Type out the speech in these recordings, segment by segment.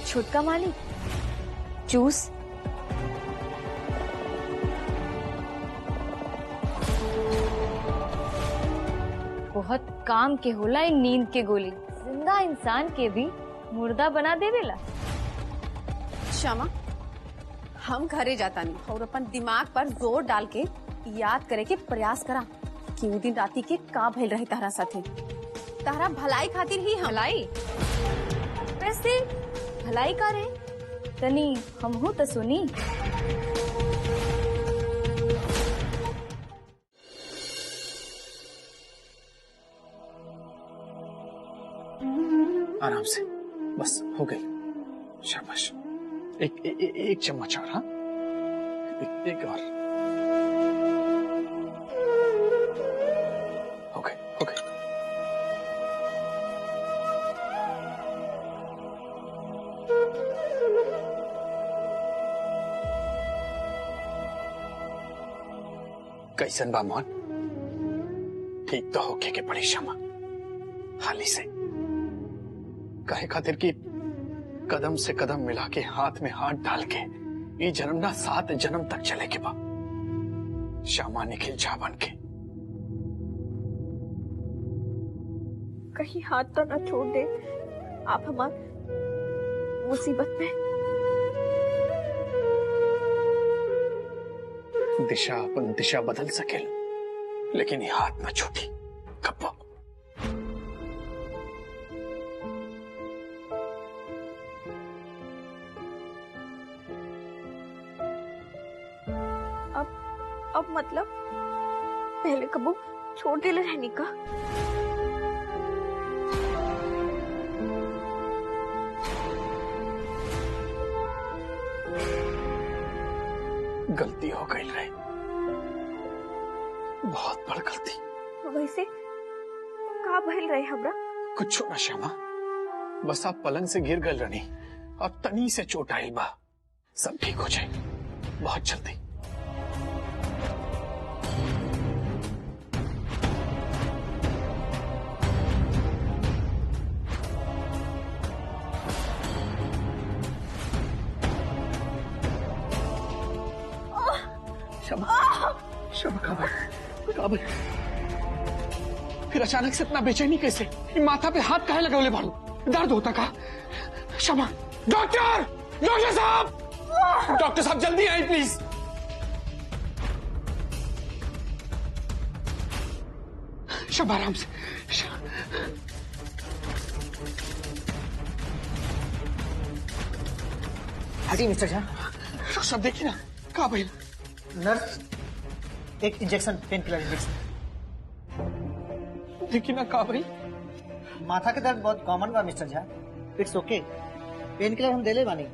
छोटका मालिक जूस। बहुत काम के होला इन नींद के गोली, जिंदा इंसान के भी मुर्दा बना देवेला। क्षमा, हम घरे जाता नहीं और अपन दिमाग पर जोर डाल के याद करे के प्रयास करा कि वो दिन राती के का भइल रहे तारा साथे। तारा भलाई खातिर ही हम भलाई? वैसे भलाई का रहे तनी हमहू तो सुनी। आराम से, बस हो गई, शाबाश। एक चम्मच और, हाँ, एक और। हो गई, हो गई। कैसन बा मोहन? ठीक तो होके के पड़ी क्षमा हाली से, कहे खातिर की कदम से कदम मिला के हाथ में हाथ डाल के ये जन्म ना 7 जन्म तक चले के बा। श्यामा निखिल जा बन के कहीं हाथ तो न छोड़ दे आप हमार मुसीबत में। दिशा अपन दिशा बदल सकेल, लेकिन ये हाथ न छूटी कब्बो। अब मतलब पहले कबो छोड़ दे रहने का। गलती हो गई रही, बहुत बड़ गलती। वैसे का भइल रहे हमरा? कुछ ना श्यामा, बस आप पलंग से गिर गल रही और तनी से चोट आई बा। सब ठीक हो जाए बहुत जल्दी। क्षमा, क्षमा, काबल। फिर अचानक से इतना बेचैनी कैसे? माथा पे हाथ काहे लगावले बाड़ू? दर्द होता का? क्षमा। डॉक्टर, डॉक्टर साहब, डॉक्टर साहब जल्दी आइए प्लीज। क्षमा, आराम से। हटी मिस्टर झा। डॉक्टर साहब देखिए ना, का भइल? नर्स, एक इंजेक्शन, पेन किलर इंजेक्शन। देखिए ना, का भइल? माथा के दर्द बहुत कॉमन बा mister Jha, it's okay. Pain killer हम देले बानी,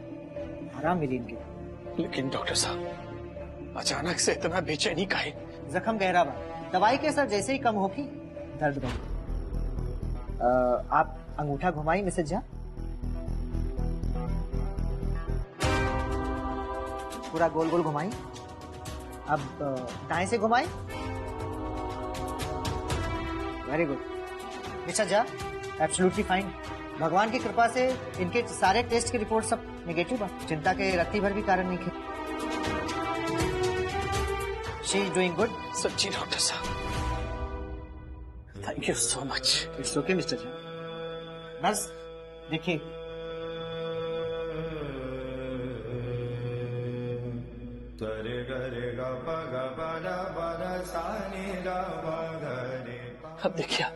आराम मिली इनके। लेकिन डॉक्टर साहब अचानक से इतना बेचैनी काहे? जख्म गहरा बा, दवाई के असर जैसे ही कम होगी दर्द बढ़। आप अंगूठा घुमाई मिसेज झा, पूरा गोल गोल घुमाई। अब दाएं से घुमाई। Very good mister Jha, absolutely fine. भगवान की कृपा से इनके सारे टेस्ट की रिपोर्ट सब नेगेटिव बा, चिंता के रत्ती भर भी कारण नहीं थे। She is doing good. सच्ची डॉक्टर साहब, thank you so much. It's okay mister Jha. Nurse देखिए, अब देखिए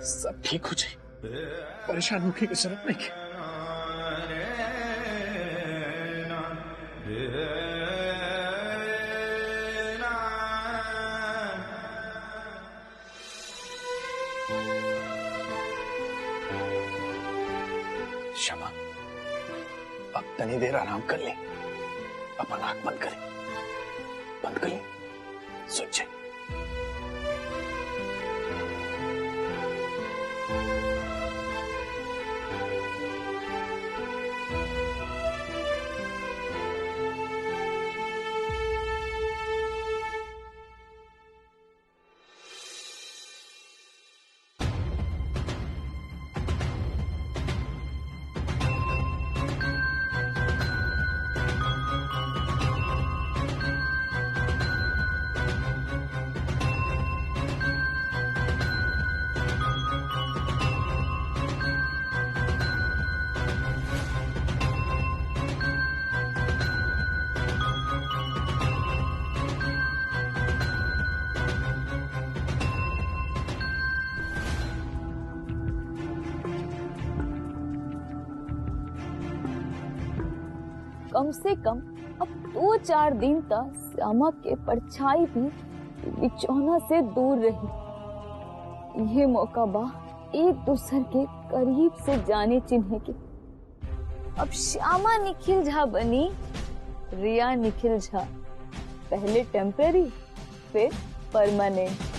सब ठीक हो जाए, परेशान होने की जरूरत नहीं है। क्षमा, अब तनी देर आराम कर ले, अपन आंख बंद करें, बंद कर ले, सोच जाए। कम से कम अब 2-4 दिन तक श्यामा के परछाई भी बिछौना से दूर रही। ये मौका बा एक दूसर के करीब से जाने चिन्हे के। अब श्यामा निखिल झा बनी रिया निखिल झा, पहले टेम्पररी फिर परमानेंट।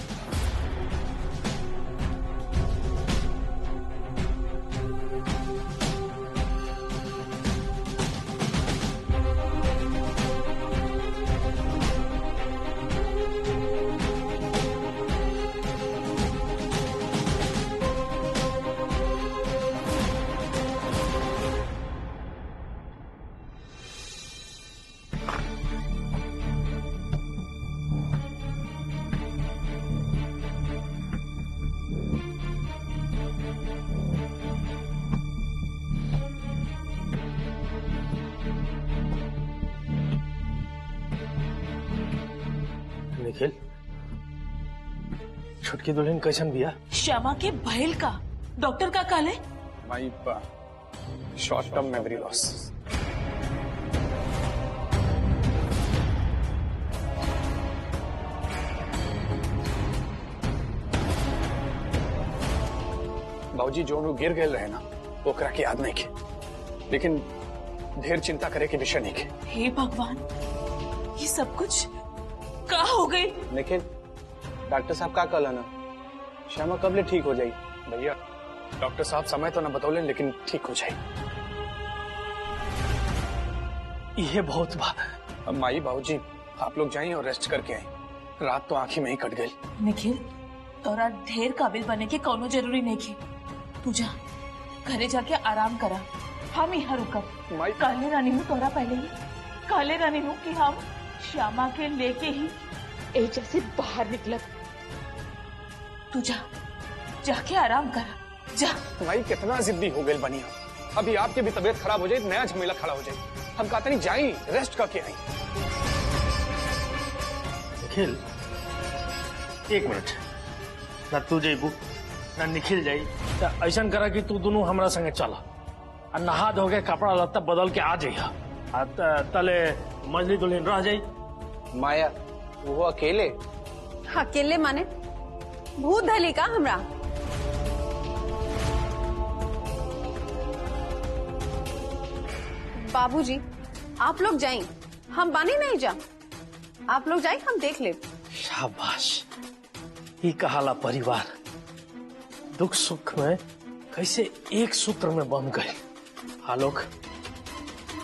निखिल, छुटकी दुल्हन कैसन बिया? श्यामा के भैल का डॉक्टर का काले माई शॉर्ट टर्म मेमोरी लॉस। बाबूजी जो गिर गए रहे ना ओकरा के याद नहीं के, लेकिन ढेर चिंता करे के विषय नहीं के। हे भगवान, ये सब कुछ का हो गई? निखिल, डॉक्टर साहब का कहला ना श्यामा कब ले ठीक हो जाई? भैया डॉक्टर साहब समय तो न बतौले, लेकिन ठीक हो जाए। ये बहुत बा। अब माई बाबूजी आप लोग जाइए और रेस्ट करके आए, रात तो आंखी में ही कट गई। निखिल, तोरा ढेर काबिल बने के कोनो जरूरी नहीं की। तू जा घरे जाके आराम करा, हम यहाँ रुकब। माई काले रानी हूँ तोरा पहले ही काले रानी हूँ कि हम श्यामा के लेके ही एजा से बाहर निकलब। तू जा जाके आराम कर, जा। माई कितना जिद्दी हो गई बनी, अभी आपकी भी तबीयत खराब हो जाए, नया झमेला खड़ा हो जाए। हम कहते नहीं जाई, रेस्ट करके आई। निखिल, एक मिनट, ना तू जेबू ना निखिल जाई। ऐसा करा कि तू दोनों हमरा संगे चला, नहा धो के कपड़ा लत्ता बदल के आ जाइया, तले मजली दुल्हन रह जाई। माया, वो अकेले? अकेले माने भूत धली का हमरा? बाबूजी आप लोग जाएं, हम बानी नहीं जा। आप लोग जाएं, हम देख ले। शाबाश, ही कहाला परिवार दुख सुख में कैसे एक सूत्र में बंध गए। आलोक,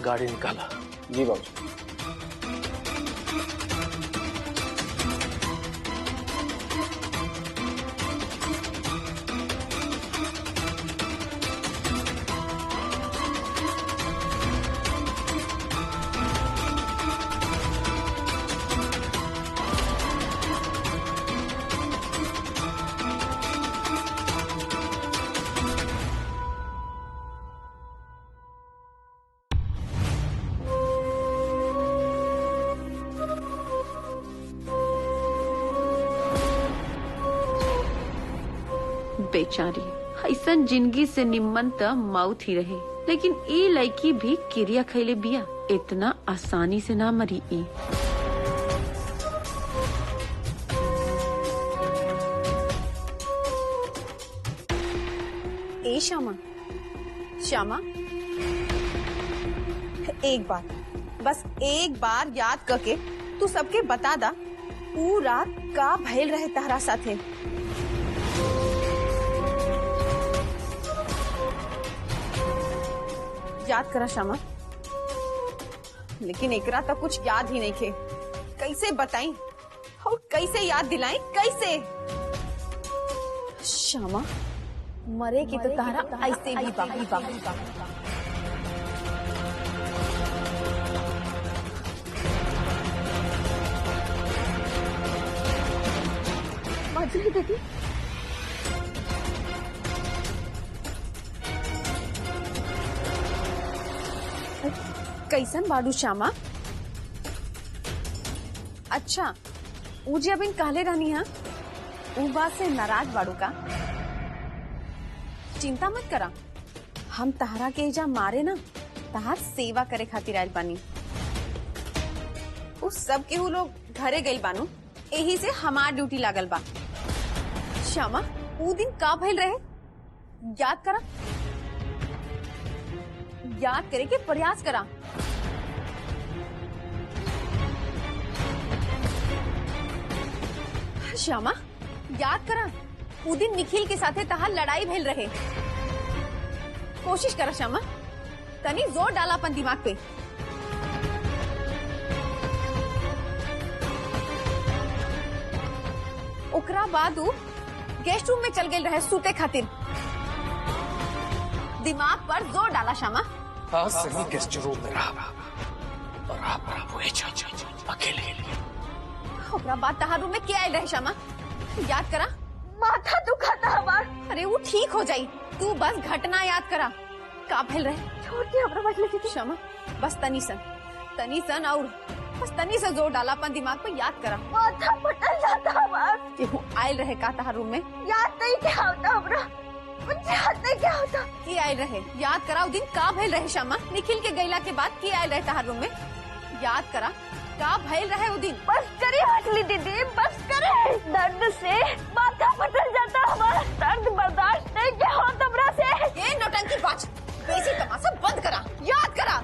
गाड़ी निकाला। जी बाबू। बेचारी ऐसन जिंदगी से निम्मन त मौत ही रहे, लेकिन ई लड़की भी क्रिया खैले बिया, इतना आसानी से ना मरी। ए श्यामा, श्यामा, एक बार, बस एक बार याद करके तू सबके बता दा, ऊ रात का भइल रहे तहरा साथे। याद करा श्यामा, लेकिन एकरा तक कुछ याद ही नहीं थे। कैसे बताई और कैसे याद दिलाई? कैसे? श्यामा, मरे की तो तारा ऐसे भी बाकी बाकी। मजली दीदी, कैसन बाडू श्यामा? अच्छा, मुझे अब इन काले रानी है, ऊ बात से नाराज बाडू का? चिंता मत करा, हम तहरा के एजा मारे ना तहार सेवा करे खातिर आयल बानी। उस सब केहू लोग घरे गइल बानू, यही से हमार ड्यूटी लागल बा। श्यामा, ऊ दिन का भइल रहे याद करा, याद करे के प्रयास करा। श्यामा, याद करा, ऊ दिन निखिल के साथे तहार लड़ाई भइल रहे। कोशिश करा श्यामा, तनी जोर डाला अपन दिमाग पे। ओकरा बाद ऊ गेस्ट रूम में चल गए रहे सूते खातिर। दिमाग पर जोर डाला श्यामा। हाँ सही गेस्ट रूम में रहा वो अकेले। ओकरा बाद तहार रूम में क्या आयल रहे श्यामा, याद करा। माथा दुखाता हमार। अरे वो ठीक हो जाई, तू बस घटना याद करा। का भइल रहे? छोड़ के हमरा मत लेके श्यामा, बस तनी सन और बस तनी से जोर डाला अपन दिमाग पे, याद करा। माथा फटल जाता हमार। केहू आयल रहे का तहार रूम में? याद नहीं क्या होता हमरा, मुझे याद नहीं क्या होता। की आयल रहे? याद करा। उ दिन का भइल रहे श्यामा? निखिल के गैला के बाद की आयल रहे तहार रूम में? याद करा, का भइल रहे उ दिन? बस करी हटली दीदी, बस करे। दर्द से माथा फटल जाता हमारा, दर्द बर्दाश्त नहीं क्या होता हमरा से। ये नौटंकी बाज, बेसी तमाशा बंद करा, याद करा।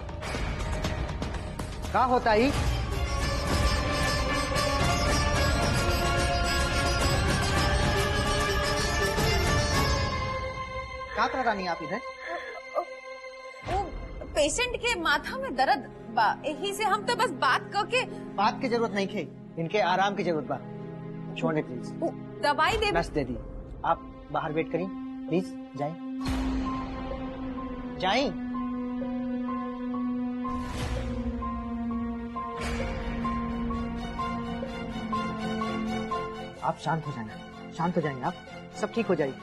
का होता ही? क्या कर रही आप इधर? वो पेशेंट के माथा में दर्द बा, यही से हम तो बस बात करके। बात की जरूरत नहीं है, इनके आराम की जरूरत बा। छोड़े प्लीज। दवाई दे। बस दे दी। आप बाहर वेट करिए प्लीज। जाएं। आप शांत हो जाएंगे, आप सब ठीक हो जाएगी।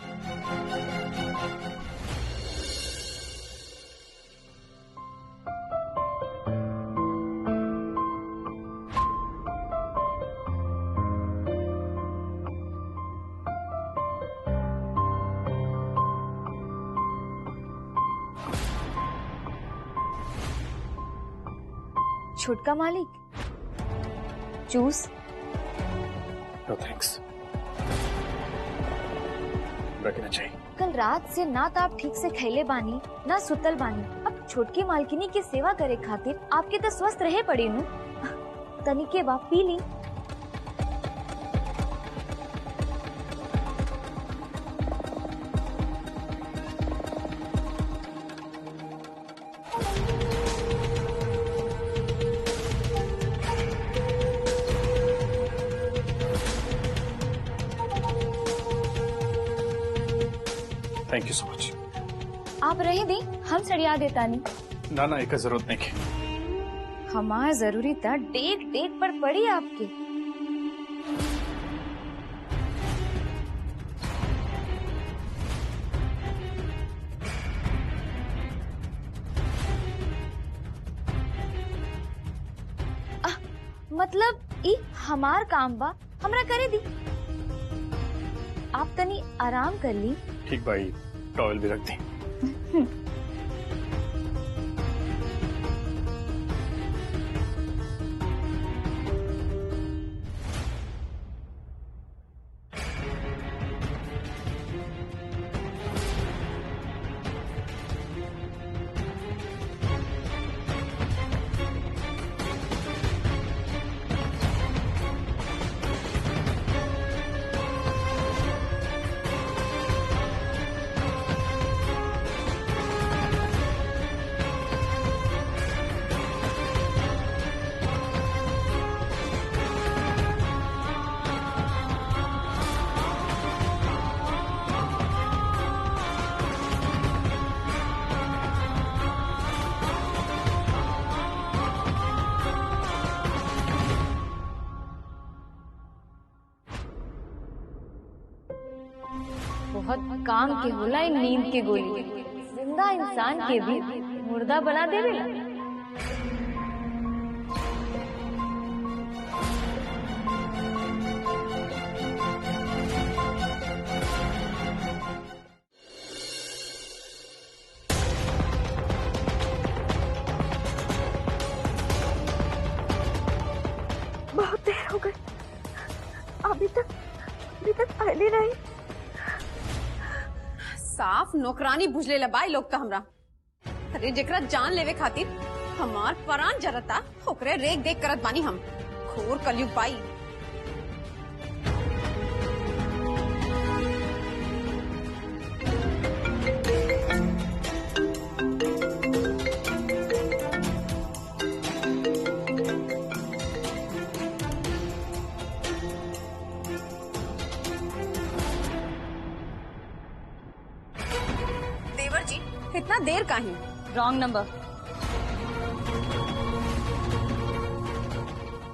छुटका मालिक, जूस। नो थैंक्स, रखना चाहिए। कल रात से ना तो आप ठीक से खैले बानी ना सुतल बानी। अब छोटकी मालकिनी की सेवा करे खातिर आपके तो स्वस्थ रहे पड़ी नु। तनिके बाप पी ली। Thank you so much. आप रहे दी, हम सड़िया देता नहीं। ना एक जरूरत नहीं है। हमार जरूरी था, डेक डेक पर पड़ी आपके। मतलब ई हमार काम बा, हमरा करे दी। आप तनी आराम कर ली। ठीक भाई, टॉवल भी रख दी। बहुत काम के होला इन नींद के गोली, जिंदा इंसान के भी मुर्दा बना देवेला। बहुत देर हो गई, अभी तक आईली नहीं। साफ नौकरानी बुझले लबाई लोग का हमरा। अरे जेकरा जान लेवे खातिर हमार प्राण जरता ओकरे रेख देख करत बानी हम। घोर कलयुग बाई। देवर जी इतना देर काहे? Wrong number.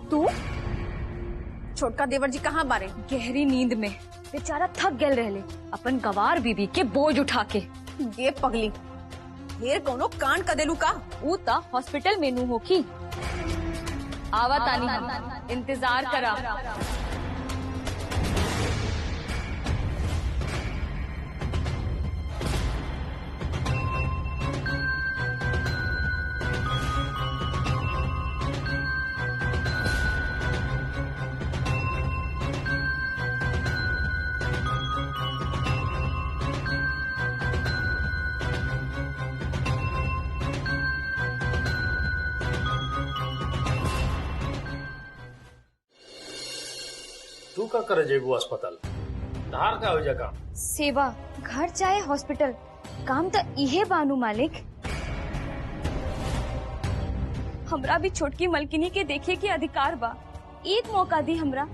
तू छोटका देवर जी कहाँ बारे? गहरी नींद में बेचारा थक गए रहले अपन गवार बीबी के बोझ उठा के। ये पगली ढेर कोनो कांड कर देलू का? ऊ ता हॉस्पिटल में नू होखी। आवा तानी हम, इंतजार करा। तू का करे जेबू अस्पताल? धार का हो जा काम? सेवा घर चाहे हॉस्पिटल, काम तो इहे बानू मालिक। हमरा भी छोटकी मलकिनी के देखे के अधिकार बा। एक मौका दी हमरा।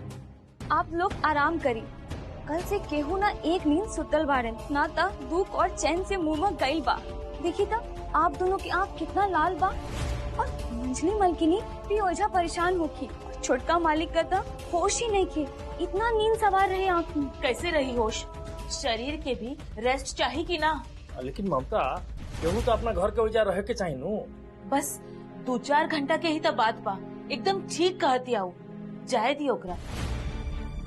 आप लोग आराम करी। कल से केहू ना एक नींद सुतल बाड़न, ना ता दुख और चैन से मुंह में गइल बा। देखी ता आप दोनों की आँख कितना लाल बा। और मंझली मलकिनी भी ओझा परेशान होखी। छोटका मालिक का तो होश ही नहीं के, इतना नींद सवार रहे आँख में। कैसे रही होश? शरीर के भी रेस्ट चाहिए कि ना? लेकिन ममता केहू तो अपना घर के वजह रहे के चाहिए नु। बस 2-4 घंटा के ही तो बात बा। एकदम ठीक कहती आऊ, जाए दी ओकरा।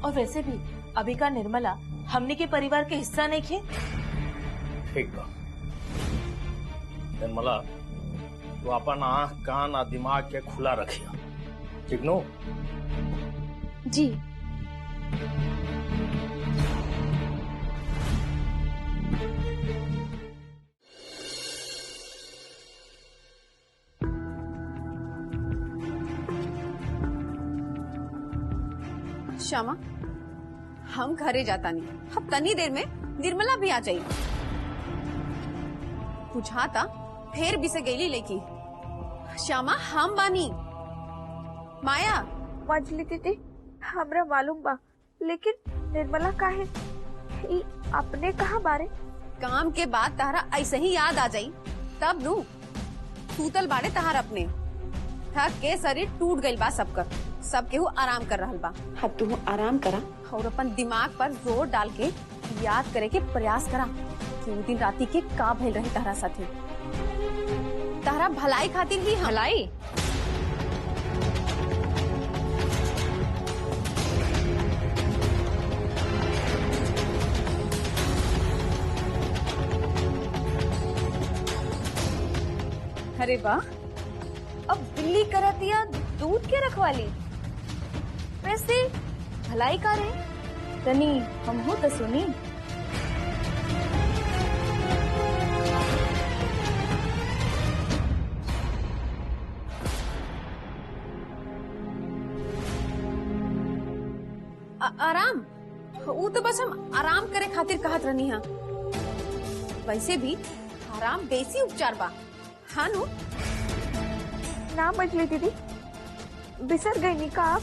और वैसे भी अभी का निर्मला हमने के परिवार के हिस्सा नहीं खे। ठीक बा निर्मला, तो अपन आँख कान और दिमाग के खुला रखिया, ठीक नो? जी। श्यामा हम घरे जाता नहीं, अब तनी देर में निर्मला भी आ जाई। बुझाता फिर भी से गईली लेकी। श्यामा हम बानी। माया मंजली दीदी हमरा मालूम बा, लेकिन निर्मला काहे ई अपने कहाँ बारे? काम के बाद तहरा ऐसे ही याद आ जाई तब नू। सूतल बाड़े तहार अपने, थक के शरीर टूट गइल बा सबकर। सब केहू आराम कर रहल बा। अब तू आराम करा और अपन दिमाग पर जोर डाल के याद करे के प्रयास करा कि उस दिन राती के का भइल रही तहरा साथे। तहरा भलाई खातिर ही भलाई? अरे वाह, अब बिल्ली करतिया दूध के रखवाली। वैसे भलाई का रे तनी हम हो तो सुनी। आराम? वो तो बस हम आराम करे खातिर कहत रहनी हा। वैसे भी आराम बेसी उपचार बा, हाँ नु? ना मंजली दीदी, बिसर गई नी का आप?